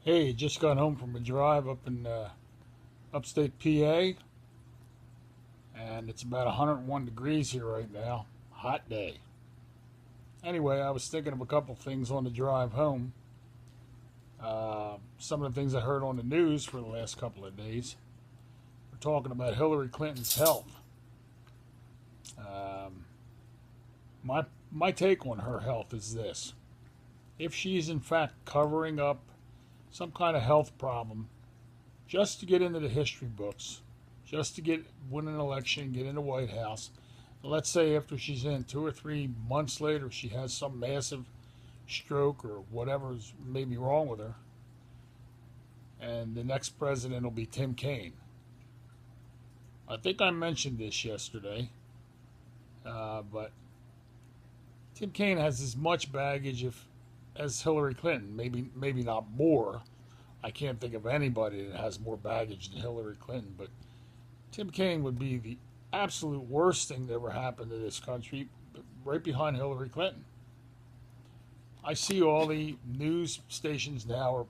Hey, just got home from a drive up in upstate PA, and it's about 101 degrees here right now. Hot day. Anyway, I was thinking of a couple things on the drive home. Some of the things I heard on the news for the last couple of days. We're talking about Hillary Clinton's health. Um, my take on her health is this: if she's in fact covering up some kind of health problem just to get into the history books, just to win an election, get in the White House. Let's say after she's in 2 or 3 months later, she has some massive stroke or whatever's maybe wrong with her, and the next president will be Tim Kaine. I think I mentioned this yesterday, but Tim Kaine has as much baggage as Hillary Clinton. Maybe not more. I can't think of anybody that has more baggage than Hillary Clinton, but Tim Kaine would be the absolute worst thing that ever happened to this country, right behind Hillary Clinton. I see all the news stations now are,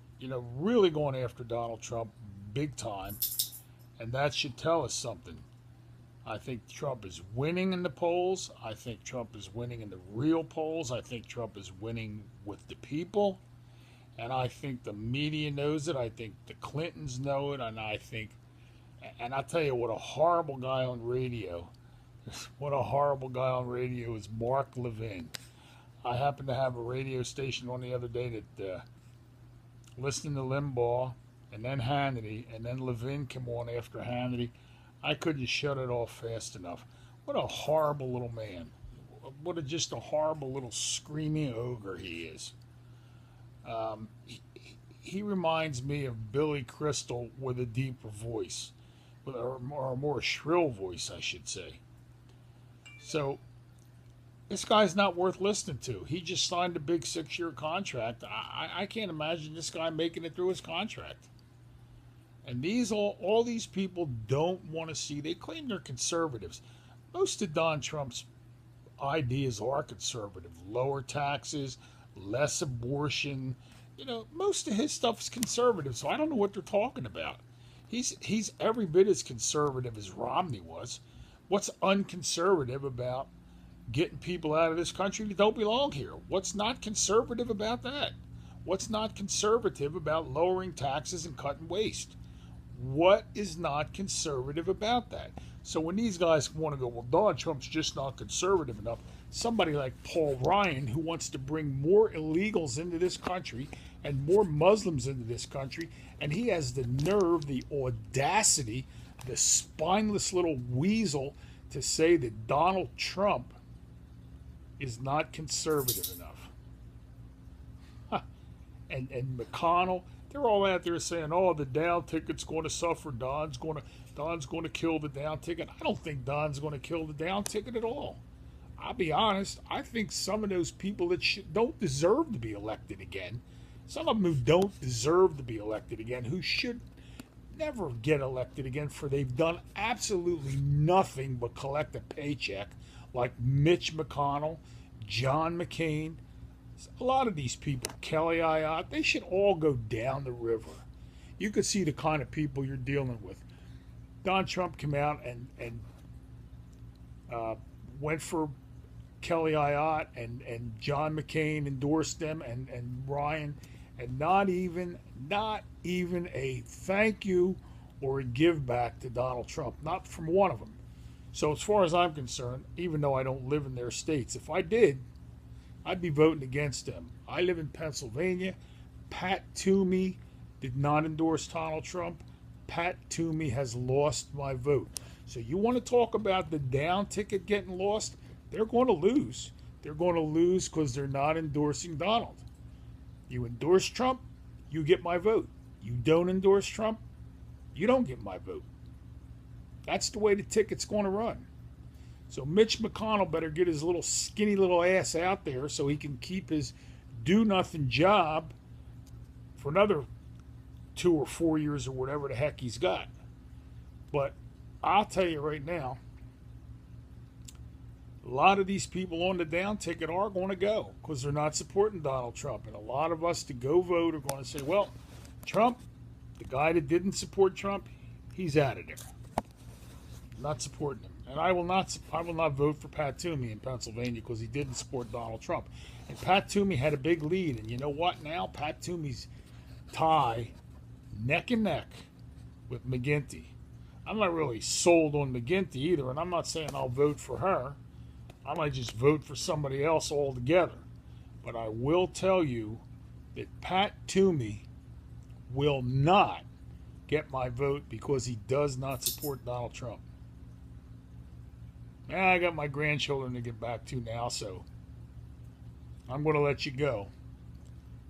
really going after Donald Trump big time, and that should tell us something. I think Trump is winning in the polls. I think Trump is winning in the real polls. I think Trump is winning with the people. And I think the media knows it. I think the Clintons know it. And I'll tell you what a horrible guy on radio. What a horrible guy on radio is Mark Levin. I happened to have a radio station on the other day that listened to Limbaugh and then Hannity, and then Levin came on after Hannity. I couldn't shut it off fast enough. What a horrible little man. Just a horrible little screaming ogre he is. He reminds me of Billy Crystal with a deeper voice, or a more shrill voice, I should say. So this guy's not worth listening to. He just signed a big 6-year contract. I can't imagine this guy making it through his contract. And all these people don't want to see. They claim they're conservatives. Most of Don Trump's ideas are conservative: lower taxes, less abortion. Most of his stuff is conservative. So I don't know what they're talking about. He's every bit as conservative as Romney was. What's unconservative about getting people out of this country that don't belong here? What's not conservative about that? What's not conservative about lowering taxes and cutting waste? What is not conservative about that? So when these guys want to go, well, Donald Trump's just not conservative enough, somebody like Paul Ryan, who wants to bring more illegals into this country and more Muslims into this country, and he has the nerve, the audacity, the spineless little weasel to say that Donald Trump is not conservative enough. And McConnell, they're all out there saying, "Oh, the down ticket's going to suffer. Don's going to kill the down ticket." I don't think Don's going to kill the down ticket at all. I'll be honest. I think some of those people that don't deserve to be elected again, some of them who don't deserve to be elected again, who should never get elected again, for they've done absolutely nothing but collect a paycheck, like Mitch McConnell, John McCain. A lot of these people, Kelly Ayotte, they should all go down the river. You could see the kind of people you're dealing with. Don Trump came out and went for Kelly Ayotte, and John McCain endorsed them, and Ryan, and not even a thank you or a give back to Donald Trump, not from one of them. So as far as I'm concerned, even though I don't live in their states, if I did, I'd be voting against them. I live in Pennsylvania. Pat Toomey did not endorse Donald Trump. Pat Toomey has lost my vote. So you want to talk about the down ticket getting lost? They're going to lose. They're going to lose because they're not endorsing Donald. You endorse Trump, you get my vote. You don't endorse Trump, you don't get my vote. That's the way the ticket's going to run. So Mitch McConnell better get his little skinny little ass out there so he can keep his do-nothing job for another 2 or 4 years or whatever the heck he's got. But I'll tell you right now, a lot of these people on the down ticket are going to go because they're not supporting Donald Trump. And a lot of us to go vote are going to say, well, Trump, the guy that didn't support Trump, he's out of there. I'm not supporting him. And I will not vote for Pat Toomey in Pennsylvania because he didn't support Donald Trump. And Pat Toomey had a big lead. And you know what now? Pat Toomey's tie neck and neck with McGuinty. I'm not really sold on McGuinty either, and I'm not saying I'll vote for her. I might just vote for somebody else altogether. But I will tell you that Pat Toomey will not get my vote because he does not support Donald Trump. I got my grandchildren to get back to now, so I'm going to let you go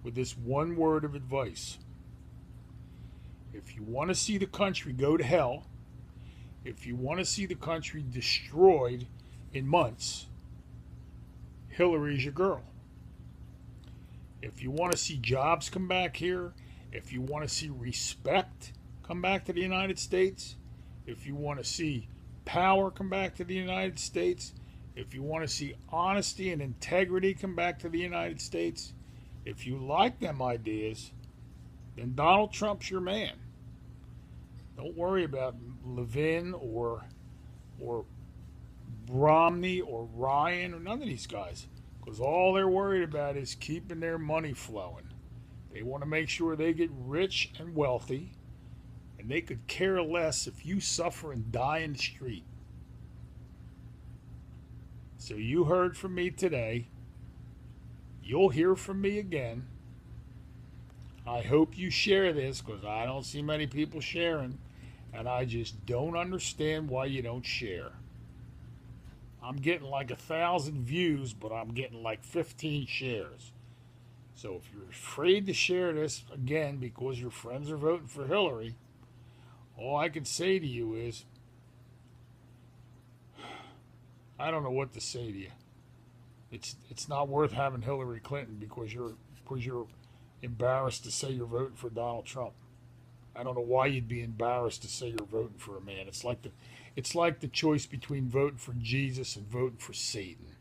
with this one word of advice. If you want to see the country go to hell, if you want to see the country destroyed in months, Hillary's your girl. If you want to see jobs come back here, if you want to see respect come back to the United States, if you want to see power come back to the United States, if you want to see honesty and integrity come back to the United States, if you like them ideas, then Donald Trump's your man. Don't worry about Levin or Romney or Ryan or none of these guys, because all they're worried about is keeping their money flowing. They want to make sure they get rich and wealthy, and they could care less if you suffer and die in the street. So you heard from me today. You'll hear from me again. I hope you share this because I don't see many people sharing, and I just don't understand why you don't share. I'm getting like 1,000 views, but I'm getting like 15 shares. So if you're afraid to share this again because your friends are voting for Hillary, all I can say to you is, I don't know what to say to you. It's not worth having Hillary Clinton because you're embarrassed to say you're voting for Donald Trump. I don't know why you'd be embarrassed to say you're voting for a man. It's like the choice between voting for Jesus and voting for Satan.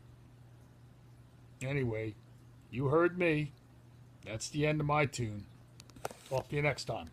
Anyway, you heard me. That's the end of my tune. Talk to you next time.